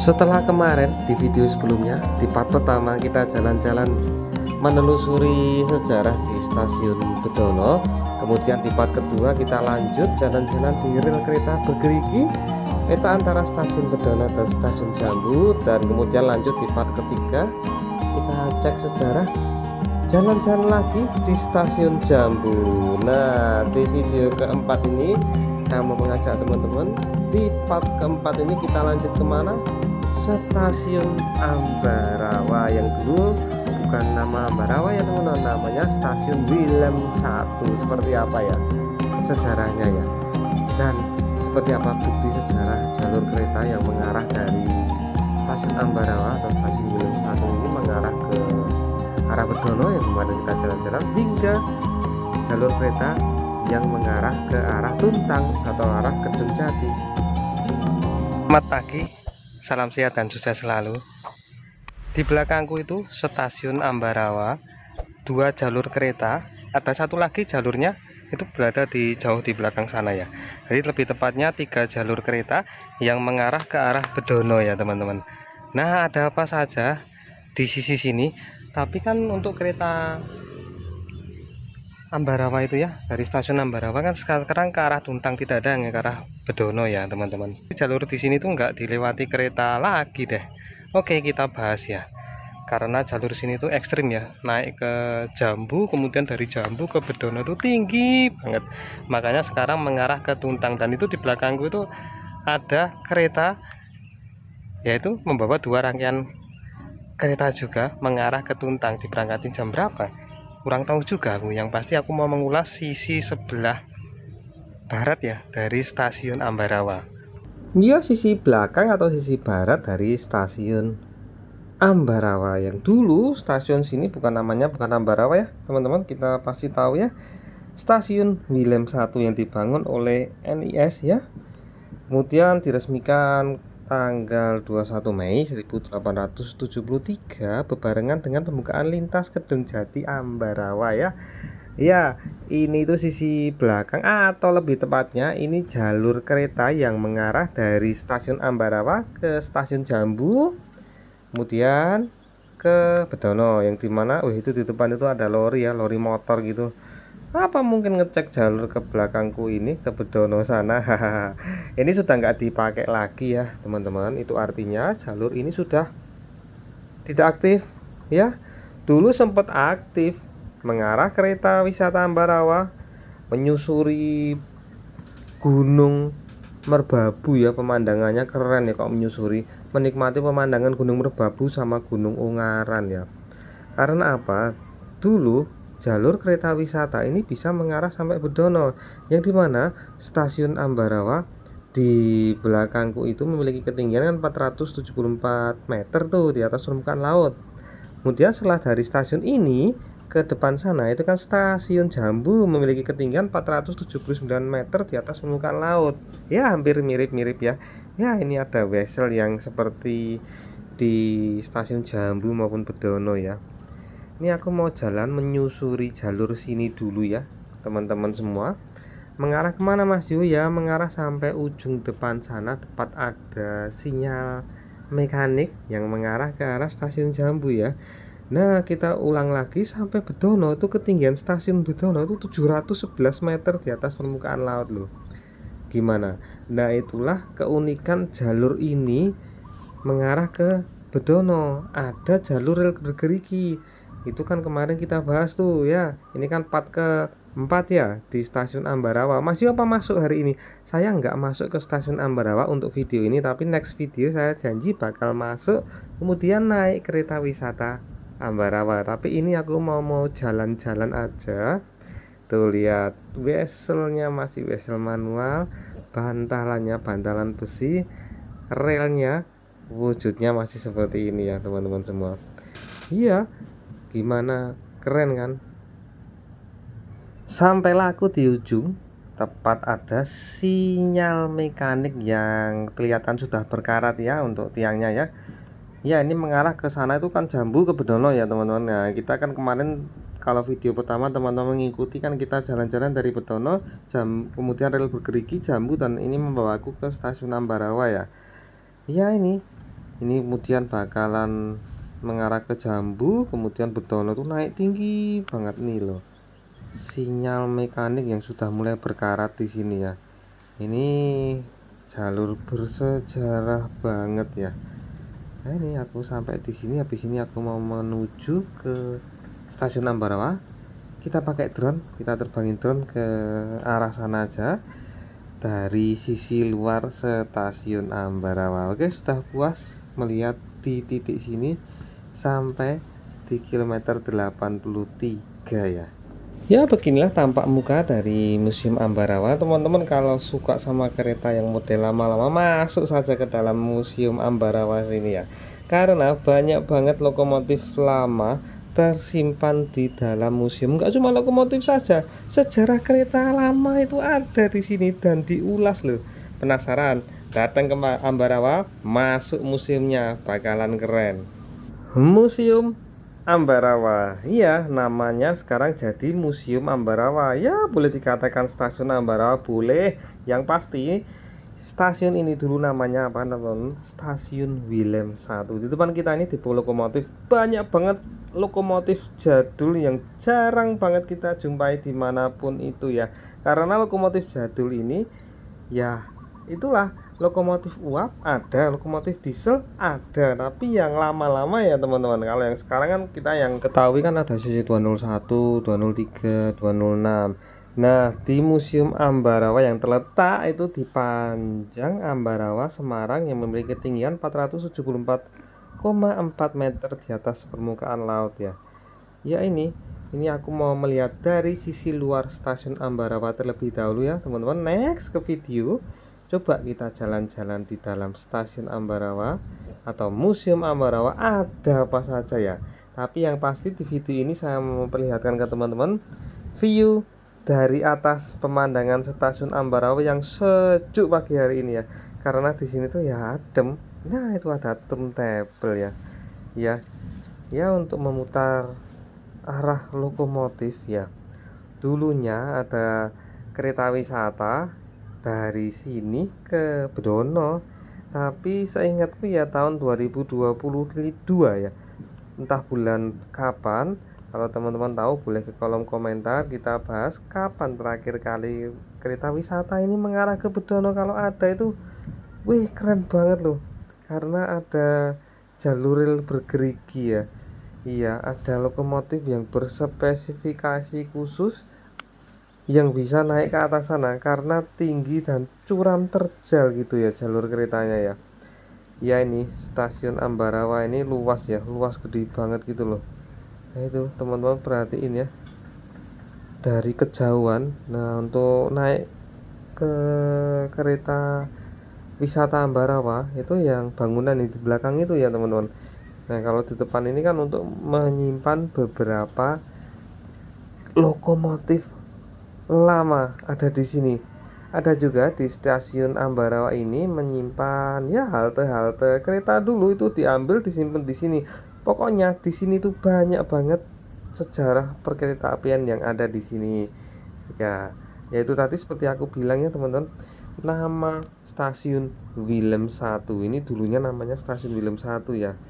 Setelah kemarin di video sebelumnya, di part pertama kita jalan-jalan menelusuri sejarah di stasiun Bedono. Kemudian di part kedua kita lanjut jalan-jalan di rel kereta bergerigi, peta antara stasiun Bedono dan stasiun Jambu. Dan kemudian lanjut di part ketiga kita cek sejarah jalan-jalan lagi di stasiun Jambu. Nah, di video keempat ini saya mau mengajak teman-teman, di part keempat ini kita lanjut kemana? Stasiun Ambarawa, yang dulu bukan nama Ambarawa ya teman-teman, namanya Stasiun Willem I. Seperti apa ya sejarahnya ya, dan seperti apa bukti sejarah jalur kereta yang mengarah dari Stasiun Ambarawa atau Stasiun Willem I ini mengarah ke arah Bedono yang dimana kita jalan-jalan, hingga jalur kereta yang mengarah ke arah Tuntang atau arah Kedung Jati. Selamat pagi, salam sehat dan sukses selalu. Di belakangku itu stasiun Ambarawa, 2 jalur kereta, ada satu lagi jalurnya itu berada di jauh di belakang sana ya. Jadi lebih tepatnya 3 jalur kereta yang mengarah ke arah Bedono ya teman-teman. Nah, ada apa saja di sisi sini? Tapi kan untuk kereta Ambarawa itu ya, dari stasiun Ambarawa kan sekarang ke arah Tuntang, tidak ada yang ke arah Bedono ya teman-teman. Jalur di sini tuh nggak dilewati kereta lagi deh. Oke, kita bahas ya. Karena jalur sini tuh ekstrim ya, naik ke Jambu, kemudian dari Jambu ke Bedono itu tinggi banget. Makanya sekarang mengarah ke Tuntang, dan itu di belakangku itu ada kereta, yaitu membawa 2 rangkaian kereta juga mengarah ke Tuntang. Diberangkatin jam berapa? Kurang tahu juga aku. Yang pasti aku mau mengulas sisi sebelah barat ya dari stasiun Ambarawa. Ya, sisi belakang atau sisi barat dari stasiun Ambarawa, yang dulu stasiun sini bukan namanya bukan Ambarawa ya teman-teman, kita pasti tahu ya, Stasiun Willem I yang dibangun oleh NIS ya. Kemudian diresmikan tanggal 21 Mei 1873 bebarengan dengan pembukaan lintas Kedung Jati Ambarawa ya. Ya, ini tuh sisi belakang atau lebih tepatnya ini jalur kereta yang mengarah dari stasiun Ambarawa ke stasiun Jambu, kemudian ke Bedono, yang dimana itu di depan itu ada lori ya, lori motor gitu. Apa mungkin ngecek jalur ke belakangku ini ke Bedono sana. Ini sudah nggak dipakai lagi ya teman-teman. Itu artinya jalur ini sudah tidak aktif ya. Dulu sempat aktif mengarah kereta wisata Ambarawa menyusuri Gunung Merbabu ya. Pemandangannya keren ya, kalau menyusuri, menikmati pemandangan Gunung Merbabu sama Gunung Ungaran ya. Karena apa? Dulu jalur kereta wisata ini bisa mengarah sampai Bedono, yang dimana stasiun Ambarawa di belakangku itu memiliki ketinggian 474 meter tuh di atas permukaan laut. Kemudian setelah dari stasiun ini ke depan sana itu kan stasiun Jambu memiliki ketinggian 479 meter di atas permukaan laut. Ya, hampir mirip-mirip ya. Ya, ini ada wesel yang seperti di stasiun Jambu maupun Bedono ya. Ini aku mau jalan menyusuri jalur sini dulu ya teman-teman semua. Mengarah kemana Mas Yu? Ya, mengarah sampai ujung depan sana, tepat ada sinyal mekanik yang mengarah ke arah stasiun Jambu ya. Nah, kita ulang lagi sampai Bedono, itu ketinggian stasiun Bedono itu 711 meter di atas permukaan laut loh. Gimana? Nah, itulah keunikan jalur ini mengarah ke Bedono. Ada jalur rel bergerigi. Itu kan kemarin kita bahas tuh ya. Ini kan part ke-4 ya di stasiun Ambarawa. Mas Yu apa masuk hari ini? Saya nggak masuk ke stasiun Ambarawa untuk video ini, tapi next video saya janji bakal masuk, kemudian naik kereta wisata Ambarawa. Tapi ini aku mau jalan-jalan aja. Tuh lihat, weselnya masih wesel manual, bantalannya bantalan besi, relnya wujudnya masih seperti ini ya teman-teman semua. Iya, gimana, keren kan? Sampailah aku di ujung, tepat ada sinyal mekanik yang kelihatan sudah berkarat ya untuk tiangnya ya. Ya, ini mengarah ke sana itu kan Jambu ke Bedono ya teman-teman. Nah, kita kan kemarin kalau video pertama teman-teman mengikuti kan kita jalan-jalan dari Bedono, kemudian rel bergerigi Jambu, dan ini membawaku ke stasiun Ambarawa ya. Ya, ini Ini kemudian bakalan mengarah ke Jambu, kemudian Betono tuh naik tinggi banget nih loh. Sinyal mekanik yang sudah mulai berkarat di sini ya. Ini jalur bersejarah banget ya. Nah, ini aku sampai di sini, habis ini aku mau menuju ke stasiun Ambarawa. Kita pakai drone, kita terbangin drone ke arah sana aja dari sisi luar stasiun Ambarawa. Oke, sudah puas melihat di titik sini sampai di kilometer 83 ya. Ya, beginilah tampak muka dari Museum Ambarawa. Teman-teman kalau suka sama kereta yang model lama-lama, masuk saja ke dalam Museum Ambarawa sini ya. Karena banyak banget lokomotif lama tersimpan di dalam museum. Enggak cuma lokomotif saja, sejarah kereta lama itu ada di sini dan diulas loh. Penasaran? Datang ke Ambarawa, masuk museumnya, bakalan keren. Museum Ambarawa. Iya, namanya sekarang jadi Museum Ambarawa. Ya, boleh dikatakan Stasiun Ambarawa, boleh. Yang pasti stasiun ini dulu namanya apa, teman-teman? Stasiun Willem 1. Di depan kita ini tipe lokomotif banyak banget lokomotif jadul yang jarang banget kita jumpai dimanapun itu ya. Karena lokomotif jadul ini ya itulah, lokomotif uap ada, lokomotif diesel ada, tapi yang lama-lama ya teman-teman. Kalau yang sekarang kan kita yang ketahui kan ada sisi 201, 203, 206. Nah, di Museum Ambarawa yang terletak itu di Panjang Ambarawa, Semarang, yang memiliki ketinggian 474,4 meter di atas permukaan laut ya. Ya, ini aku mau melihat dari sisi luar stasiun Ambarawa terlebih dahulu ya teman-teman. Next ke video, coba kita jalan-jalan di dalam stasiun Ambarawa atau Museum Ambarawa, ada apa saja ya. Tapi yang pasti di video ini saya memperlihatkan ke teman-teman view dari atas pemandangan stasiun Ambarawa yang sejuk pagi hari ini ya. Karena di sini tuh ya adem. Nah, itu ada turntable ya. Ya, untuk memutar arah lokomotif ya. Dulunya ada kereta wisata dari sini ke Bedono, tapi seingatku ya tahun 2022 ya. Entah bulan kapan. Kalau teman-teman tahu boleh ke kolom komentar, kita bahas kapan terakhir kali kereta wisata ini mengarah ke Bedono. Kalau ada itu, wih, keren banget loh. Karena ada jalur rel bergerigi ya. Iya, ada lokomotif yang berspesifikasi khusus yang bisa naik ke atas sana karena tinggi dan curam terjal gitu ya jalur keretanya ya. Ya, ini stasiun Ambarawa ini luas ya, luas gede banget gitu loh. Nah, itu teman-teman perhatiin ya, dari kejauhan. Nah, untuk naik ke kereta wisata Ambarawa itu yang bangunan di belakang itu ya teman-teman. Nah, kalau di depan ini kan untuk menyimpan beberapa lokomotif lama ada di sini. Ada juga di stasiun Ambarawa ini menyimpan ya halte-halte kereta dulu itu diambil disimpan di sini. Pokoknya di sini tuh banyak banget sejarah perkereta apian yang ada di sini. Ya, yaitu tadi seperti aku bilang ya teman-teman, nama stasiun Willem 1 ini dulunya namanya stasiun Willem 1 ya.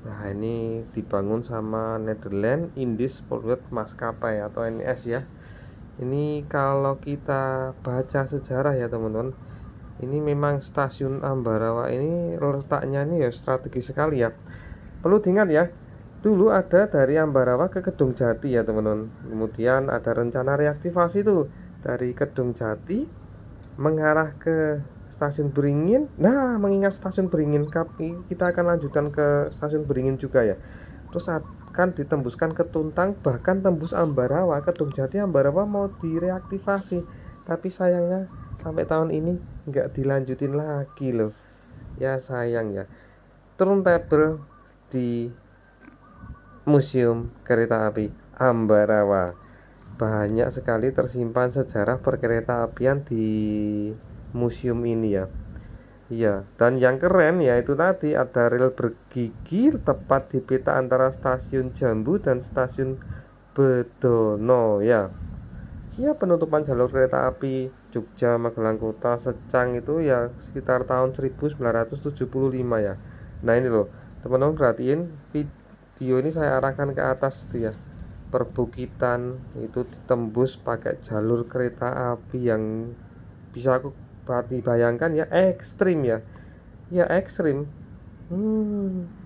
Nah, ini dibangun sama Netherlands Indies Spoorweg Maskapai atau NS ya. Ini kalau kita baca sejarah ya teman-teman, ini memang stasiun Ambarawa ini letaknya ini ya strategis sekali ya. Perlu diingat ya, dulu ada dari Ambarawa ke Kedung Jati ya teman-teman. Kemudian ada rencana reaktivasi tuh dari Kedung Jati mengarah ke stasiun Beringin. Nah, mengingat stasiun Beringin, kita akan lanjutkan ke stasiun Beringin juga ya. Terus akan ditembuskan ke Tuntang, bahkan tembus Ambarawa. Kedung Jati Ambarawa mau direaktivasi, tapi sayangnya sampai tahun ini nggak dilanjutin lagi loh. Ya sayang ya. Turntable di Museum Kereta Api Ambarawa, banyak sekali tersimpan sejarah perkereta apian di museum ini ya. Iya, dan yang keren yaitu tadi ada rel bergigi tepat di peta antara stasiun Jambu dan stasiun Bedono ya. Ya, penutupan jalur kereta api Jogja Magelang Kota Secang itu ya sekitar tahun 1975 ya. Nah ini loh teman-teman, perhatiin video ini saya arahkan ke atas tuh ya, perbukitan itu ditembus pakai jalur kereta api yang bisa aku bayangkan ya ekstrim ya, ya ekstrim.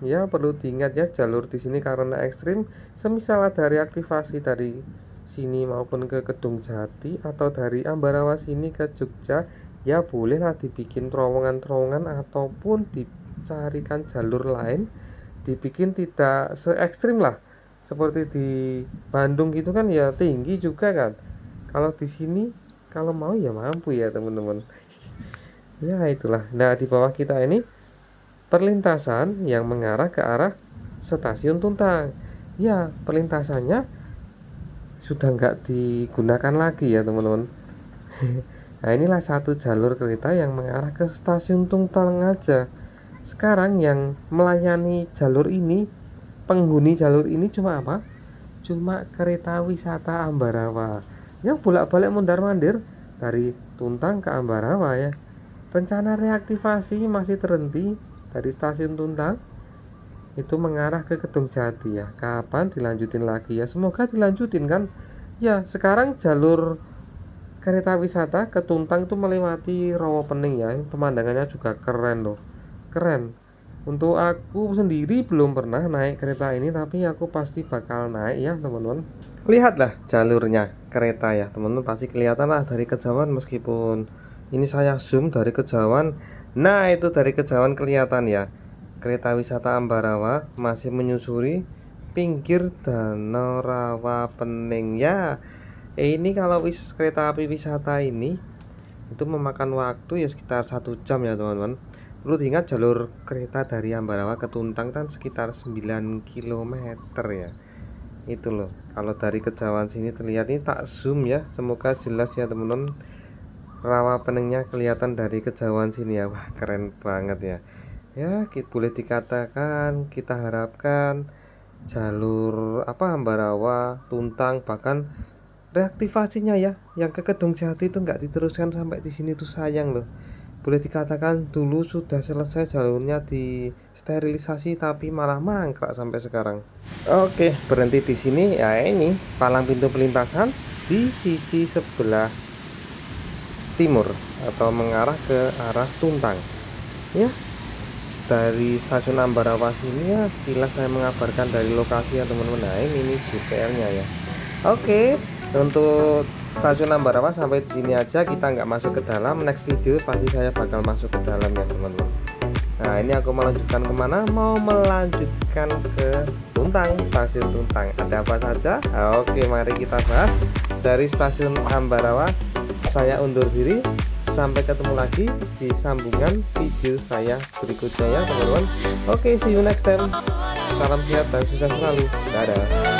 Ya perlu diingat ya, jalur di sini karena ekstrim. Semisal ada reaktivasi dari sini maupun ke Kedung Jati atau dari Ambarawa sini ke Jogja, ya bolehlah dibikin terowongan-terowongan ataupun dicarikan jalur lain, dibikin tidak se ekstrim lah seperti di Bandung gitu kan, ya tinggi juga kan. Kalau di sini kalau mau ya mampu ya teman-teman. Ya itulah. Nah di bawah kita ini perlintasan yang mengarah ke arah stasiun Tuntang. Ya perlintasannya sudah nggak digunakan lagi ya teman-teman. Nah inilah satu jalur kereta yang mengarah ke stasiun Tuntang aja. Sekarang yang melayani jalur ini, penghuni jalur ini cuma apa? Cuma kereta wisata Ambarawa yang bolak-balik mondar-mandir dari Tuntang ke Ambarawa ya. Rencana reaktivasi masih terhenti dari stasiun Tuntang itu mengarah ke Kedung Jati ya. Kapan dilanjutin lagi ya? Semoga dilanjutin kan. Ya, sekarang jalur kereta wisata ke Tuntang itu melewati Rawa Pening ya. Pemandangannya juga keren loh. Keren. Untuk aku sendiri belum pernah naik kereta ini, tapi aku pasti bakal naik ya teman-teman. Lihatlah jalurnya kereta ya teman-teman, pasti kelihatan lah dari kejauhan, meskipun ini saya zoom dari kejauhan. Nah itu dari kejauhan kelihatan ya, kereta wisata Ambarawa masih menyusuri pinggir Danau Rawa Pening ya. Ini kalau kereta api wisata ini itu memakan waktu ya sekitar 1 jam ya teman-teman. Perlu diingat jalur kereta dari Ambarawa ke Tuntang kan sekitar 9 km ya. Itu loh, kalau dari kejauhan sini terlihat, ini tak zoom ya, semoga jelas ya teman-teman. Rawa Peningnya kelihatan dari kejauhan sini ya. Wah keren banget ya. Ya boleh dikatakan kita harapkan jalur Ambarawa, Tuntang, bahkan reaktivasinya ya yang ke Kedung Jati itu nggak diteruskan sampai di sini tuh sayang loh. Boleh dikatakan dulu sudah selesai jalurnya di sterilisasi tapi malah mangkrak sampai sekarang. Oke, berhenti di sini ya. Ini palang pintu perlintasan di sisi sebelah timur atau mengarah ke arah Tuntang ya. Dari stasiun Ambarawa sini ya sekilas saya mengabarkan dari lokasi ya teman-teman. Nah ini JPL-nya ya. Oke, untuk stasiun Ambarawa sampai di sini aja, kita nggak masuk ke dalam. Next video pasti saya bakal masuk ke dalam ya teman-teman. Nah ini aku melanjutkan kemana? Mau melanjutkan ke Tuntang, stasiun Tuntang. Ada apa saja? Oke, mari kita bahas. Dari stasiun Ambarawa saya undur diri. Sampai ketemu lagi di sambungan video saya berikutnya ya teman-teman. Oke, see you next time. Salam sehat dan sukses selalu. Dadah.